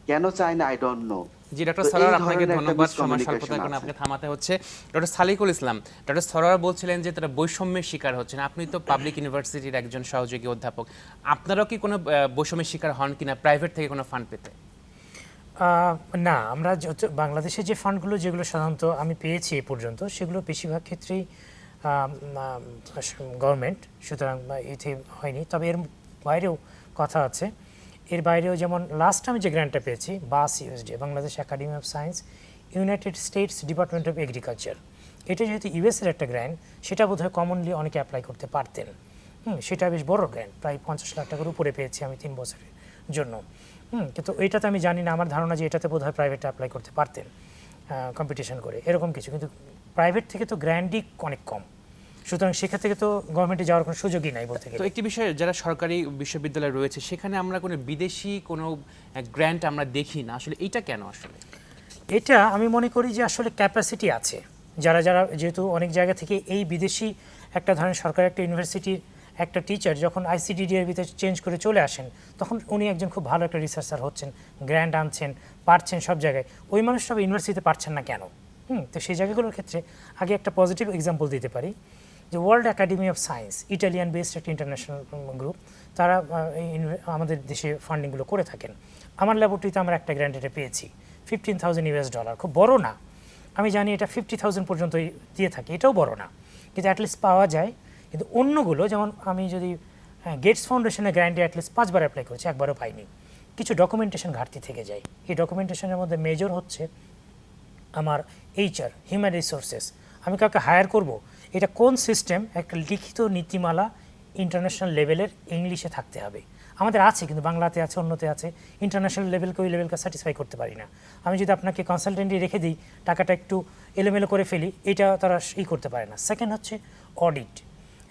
কেন চায় না I don't know. G doctor তো সরোয়ার, এই আপনাকে ধরনের একটা ধন্যবাদ। সময় miscommunication স্বল্পতার কারণে আছে। আপনাকে থামাতে হচ্ছে। ডক্টর সালিকুল ইসলাম, ডক্টর সরোয়ার বলছিলেন যে তারা বৈষম্যের শিকার হচ্ছেন। আপনি তো পাবলিক ইউনিভার্সিটির একজন সহযোগী অধ্যাপক, আপনারাও কি কোনো বৈষম্যের শিকার হন কিনা প্রাইভেট থেকে কোনো ফান্ড পেতে? না, আমরা বাংলাদেশে যে ফান্ডগুলো যেগুলো সাধারণত আমি পেয়েছি এ পর্যন্ত, সেগুলো বেশিরভাগ ক্ষেত্রেই গভর্নমেন্ট, সুতরাং এতে হয়নি। তবে এর বাইরেও কথা আছে। এর বাইরেও যেমন লাস্ট আমি যে গ্র্যান্টটা পেয়েছি, BAS USD, Bangladesh academy of science, united states department of agriculture, এটা যেহেতু ইউএসের একটা গ্র্যান্ট, সেটা বোধহয় কমনলি অনেকে অ্যাপ্লাই করতে পারতেন। সেটা বেশ বড় গ্র্যান্ট, প্রায় 50 লাখ টাকার উপরে পেয়েছি আমি 3 বছরের জন্য। কিন্তু এটাতে আমি জানি না, আমার ধারণা যে এটাতে বোধহয় প্রাইভেটে অ্যাপ্লাই করতে পারতেন কম্পিটিশন করে, এরকম কিছু। কিন্তু প্রাইভেট থেকে তো গ্র্যান্টই অনেক কম, সুতরাং সেখান থেকে তো গভর্নমেন্টে যাওয়ার কোনো সুযোগই নাই বলতে তো গেলে। একটি বিষয়, যারা সরকারি বিশ্ববিদ্যালয় রয়েছে সেখানে আমরা কোনো বিদেশি কোনো গ্র্যান্ট আমরা দেখি না, আসলে এইটা কেন? আসলে এটা আমি মনে করি যে আসলে ক্যাপাসিটি আছে, যারা যারা যেহেতু অনেক জায়গা থেকে এই বিদেশি একটা ধরেন সরকারি একটা ইউনিভার্সিটির একটা টিচার যখন আইসিডিডি এর ভিতরে চেঞ্জ করে চলে আসেন, তখন উনি একজন খুব ভালো একটা রিসার্চার হচ্ছেন, গ্র্যান্ট আনছেন, পারছেন সব জায়গায়। ওই মানুষটা ইউনিভার্সিটিতে পারছেন না কেন? তো সেই জায়গাগুলোর ক্ষেত্রে আগে একটা পজিটিভ এক্সাম্পল দিতে পারি, যে world academy of science, Italian based একটা ইন্টারন্যাশনাল গ্রুপ, তারা আমাদের দেশে ফান্ডিংগুলো করে থাকেন। আমার ল্যাবরেটরিতে আমরা একটা গ্র্যান্ট এটা পেয়েছি $15,000, খুব বড় না, আমি জানি এটা 50,000 পর্যন্ত দিয়ে থাকে, এটাও বড় না, কিন্তু অ্যাটলিস্ট পাওয়া যায়। কিন্তু অন্যগুলো যেমন আমি যদি গেটস ফাউন্ডেশনের গ্র্যান্টে অ্যাটলিস্ট 5 বার অ্যাপ্লাই করেছি, একবারও পাইনি। কিছু ডকুমেন্টেশন ঘাটতি থেকে যায়। এই ডকুমেন্টেশনের মধ্যে মেজর হচ্ছে আমার এইচআর, হিউম্যান রিসোর্সেস, আমি কাউকে হায়ার করব, এটা কোন সিস্টেম, একটা লিখিত নীতিমালা ইন্টারন্যাশনাল লেভেলের ইংলিশে থাকতে হবে। আমাদের আছে, কিন্তু বাংলাতে আছে, অন্যতে আছে, ইন্টারন্যাশনাল লেভেলকে ওই লেভেলকে স্যাটিসফাই করতে পারি না। আমি যদি আপনাকে কনসালটেন্টই রেখে দিই, টাকাটা একটু এলোমেলো করে ফেলি, এটা তারা করতে পারে না। সেকেন্ড হচ্ছে অডিট,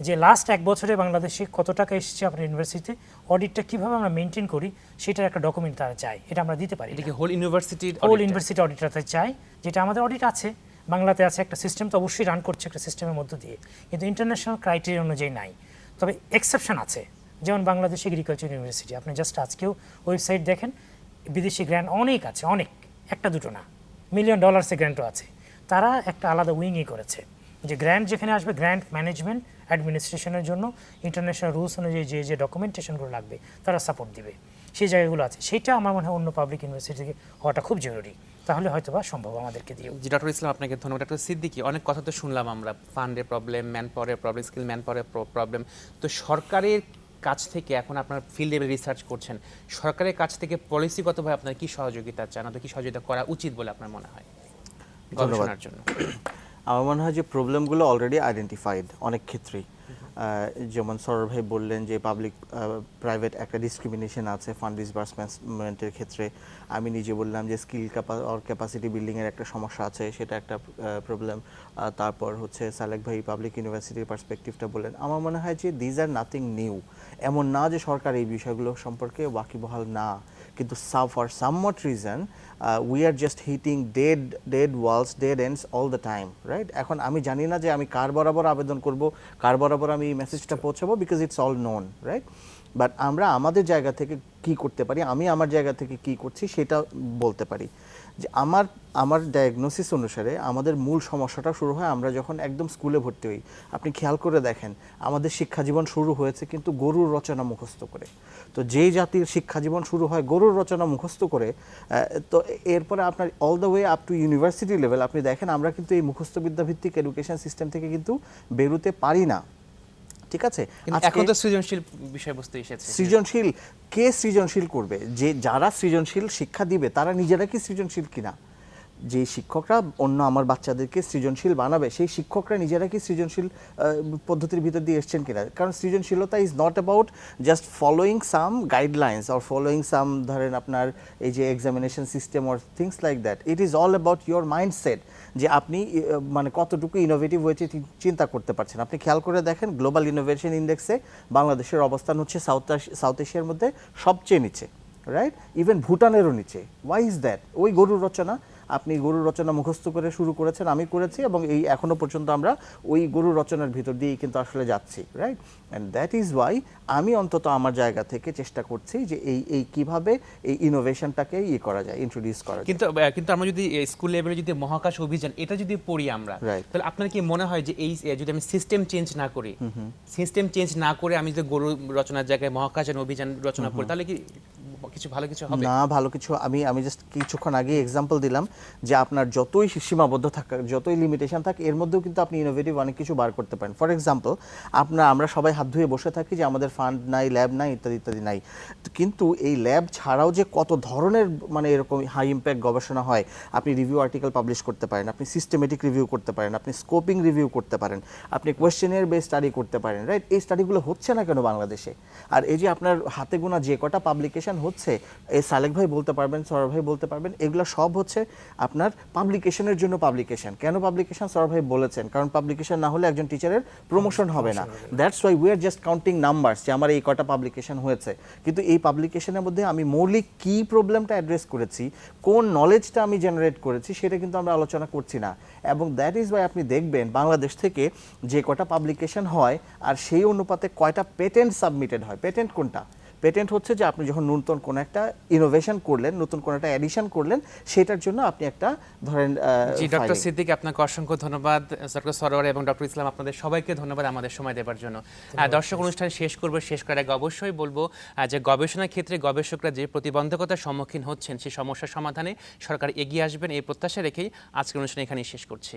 যে লাস্ট 1 বছরে বাংলাদেশে কত টাকা এসেছে আপনার ইউনিভার্সিটিতে, অডিটটা কীভাবে আমরা মেনটেন করি সেটার একটা ডকুমেন্ট তারা চায়, এটা আমরা দিতে পারি। এটা কি হোল ইউনিভার্সিটির হোল ইউনিভার্সিটি অডিটটা চাই, যেটা আমাদের অডিট আছে, বাংলাতে আছে, একটা সিস্টেম তো অবশ্যই রান করছে একটা সিস্টেমের মধ্য দিয়ে, কিন্তু ইন্টারন্যাশনাল ক্রাইটেরিয়া অনুযায়ী নাই। তবে এক্সেপশন আছে, যেমন বাংলাদেশ এগ্রিকালচার ইউনিভার্সিটি, আপনি জাস্ট আজকেও ওয়েবসাইট দেখেন, বিদেশি গ্র্যান্ট অনেক আছে, অনেক, একটা দুটো না, $1 মিলিয়ন গ্র্যান্টও আছে। তারা একটা আলাদা উইংই করেছে, যে গ্র্যান্ট যেখানে আসবে, গ্র্যান্ট ম্যানেজমেন্ট অ্যাডমিনিস্ট্রেশনের জন্য ইন্টারন্যাশনাল রুলস অনুযায়ী যে যে ডকুমেন্টেশনগুলো লাগবে তারা সাপোর্ট দিবে, সেই জায়গাগুলো আছে। সেটা আমার মনে হয় অন্য পাবলিক ইউনিভার্সিটি থেকে হওয়াটা খুব জরুরি, তাহলে হয়তো বা সম্ভব আমাদেরকে দিয়ে। জি ডক্টর ইসলাম, আপনাকে ধন্যবাদ। ডক্টর সিদ্দিকী, অনেক কথা তো শুনলাম আমরা, ফান্ডের প্রবলেম, ম্যান পাওয়ারের প্রবলেম, স্কিল ম্যান পাওয়ারের প্রবলেম। তো সরকারের কাছ থেকে এখন আপনার ফিল্ড লেভেল রিসার্চ করছেন, সরকারের কাছ থেকে পলিসিগতভাবে আপনার কি সহযোগিতা চান, অথবা কি সহযোগিতা করা উচিত বলে আপনার মনে হয় গবেষণার জন্য? আমার মনে হয় যে প্রবলেমগুলো অলরেডি আইডেন্টিফাইড অনেক ক্ষেত্রেই। যেমন সরোয়ার ভাই বললেন যে পাবলিক প্রাইভেট একটা ডিসক্রিমিনেশন আছে ফান্ড ডিসবার্সমেন্টের ক্ষেত্রে। আমি নিজে বললাম যে স্কিল ক্যাপাসিটি বিল্ডিংয়ের একটা সমস্যা আছে, সেটা একটা প্রবলেম। তারপর হচ্ছে সালেক ভাই পাবলিক ইউনিভার্সিটির পার্সপেক্টিভটা বললেন। আমার মনে হয় যে দিজ আর নাথিং নিউ। এমন না যে সরকার এই বিষয়গুলো সম্পর্কে ওয়াকিবহাল না, কিন্তু for somewhat reason we are just hitting dead walls, dead ends all the time, right? এখন আমি জানি না যে আমি কার বরাবর আবেদন করব, কার বরাবর আমি এই মেসেজটা পৌঁছাবো, because it's all known, right? But আমরা আমাদের জায়গা থেকে কি করতে পারি, আমি আমার জায়গা থেকে কি করছি সেটা বলতে পারি। যে আমার ডায়াগনোসিস অনুসারে আমাদের মূল সমস্যাটা শুরু হয় আমরা যখন একদম স্কুলে ভর্তি হই। আপনি খেয়াল করে দেখেন, আমাদের শিক্ষা জীবন শুরু হয়েছে কিন্তু গরুর রচনা মুখস্থ করে। তো যেই জাতির শিক্ষা জীবন শুরু হয় গরুর রচনা মুখস্থ করে, তো এরপরে আপনার all the way up to university level আপনি দেখেন আমরা কিন্তু এই মুখস্থ বিদ্যাভিত্তিক এডুকেশন সিস্টেম থেকে কিন্তু বেরোতে পারি না, ঠিক আছে? এখন তো সৃজনশীল বিষয়বস্তু এসেছে। সৃজনশীল কে সৃজনশীল করবে? যে যারা সৃজনশীল শিক্ষা দিবে তারা নিজেরা কি সৃজনশীল কিনা? যে শিক্ষকরা অন্য আমার বাচ্চাদেরকে সৃজনশীল বানাবে সেই শিক্ষকরা নিজেরা কি সৃজনশীল পদ্ধতির ভিতর দিয়ে এসছেন কিনা, কারণ সৃজনশীলতা is not about just following some guidelines or following some ধরেন আপনার এই যে examination system or things like that, it is all about your mindset, যে আপনি মানে কতটুকু ইনোভেটিভ হয়েছে চিন্তা করতে পারছেন। আপনি খেয়াল করে দেখেন গ্লোবাল ইনোভেশন ইন্ডেক্সে বাংলাদেশের অবস্থান হচ্ছে সাউথ এশিয়ার মধ্যে সবচেয়ে নিচে, রাইট? ইভেন ভুটানেরও নিচে। Why is that? ওই গরুর রচনা, আপনি গরুর রচনা মুখস্থ করে শুরু করেছেন, আমি করেছি, এবং এই এখনো পর্যন্ত আমরা ওই গরুর রচনার ভিতর দিয়েই কিন্তু আসলে যাচ্ছি, right? And that is Y আমি অন্তত আমার জায়গা থেকে চেষ্টা করছি যে এই কিভাবে এই ইনোভেশনটাকে করা যায়, ইন্ট্রোডিউস করা যায়। কিন্তু আমরা যদি স্কুল লেভেলে যদি মহাকাশ অভিযান এটা যদি পড়ি আমরা, Right. তাহলে আপনার কি মনে হয় যে এই যদি আমি সিস্টেম চেঞ্জ না করি, সিস্টেম চেঞ্জ না করে আমি যদি গরু রচনার জায়গায় মহাকাশের অভিযান রচনা করি, তাহলে কি ভালো কিছু হবে? না, ভালো কিছু আমি জাস্ট কিছুক্ষণ আগে এক্সাম্পল দিলাম যে আপনার যতই সীমাবদ্ধ থাকা, যতই লিমিটেশন থাকে, এর মধ্যেও কিন্তু আপনি ইনোভেটিভ অনেক কিছু বার করতে পারেন। ফর এক্সাম্পল, আমরা সবাই হাত ধুয়ে বসে থাকি যে আমাদের ফান্ড নাই, ল্যাব নাই, ইত্যাদি ইত্যাদি নাই, কিন্তু এই ল্যাব ছাড়াও যে কত ধরনের মানে এরকম হাই ইম্প্যাক্ট গবেষণা হয়, আপনি রিভিউ আর্টিকেল পাবলিশ করতে পারেন, আপনি সিস্টেমেটিক রিভিউ করতে পারেন, আপনি স্কোপিং রিভিউ করতে পারেন, আপনি কোয়েশ্চেনের বেস স্টাডি করতে পারেন, রাইট? এই স্টাডিগুলো হচ্ছে না কেন বাংলাদেশে? আর এই যে আপনার হাতে গোনা যে কটা পাবলিকেশন হচ্ছে, এই সালেক ভাই বলতে পারবেন, সৌরভ ভাই বলতে পারবেন, এগুলো সব হচ্ছে আপনার পাবলিকেশনের জন্য পাবলিকেশন। কেন পাবলিকেশন? সৌরভ ভাই বলেছেন, কারণ পাবলিকেশন না হলে একজন টিচারের প্রমোশন হবে না। That's why we are just counting numbers, যে আমার এই কটা পাবলিকেশন হয়েছে, কিন্তু এই পাবলিকেশনের মধ্যে আমি মৌলিক কি প্রবলেমটা অ্যাড্রেস করেছি, কোন নলেজটা আমি জেনারেট করেছি, সেটা কিন্তু আমরা আলোচনা করছি না। এবং দ্যাট ইজ ওয়াই আপনি দেখবেন বাংলাদেশ থেকে যে কটা পাবলিকেশন হয় আর সেই অনুপাতে কয়টা পেটেন্ট সাবমিটেড হয়। পেটেন্ট কোনটা? পেটেন্ট হচ্ছে যে আপনি যখন নতুন কোনো একটা ইনোভেশন করলেন, নতুন কোনো একটা অ্যাডিশন করলেন, সেটার জন্য আপনি একটা ধরেন জি, ডক্টর সিদ্দিক আপনাকে অসংখ্য ধন্যবাদ, ডক্টর সরোয়ার এবং ডক্টর ইসলাম, আপনাদের সবাইকে ধন্যবাদ আমাদের সময় দেওয়ার জন্য। দর্শক, অনুষ্ঠান শেষ করার আগে অবশ্যই বলবো যে গবেষণার ক্ষেত্রে গবেষকরা যে প্রতিবন্ধকতার সম্মুখীন হচ্ছেন সেই সমস্যার সমাধানে সরকার এগিয়ে আসবেন, এই প্রত্যাশা রেখেই আজকের অনুষ্ঠান এখানেই শেষ করছি।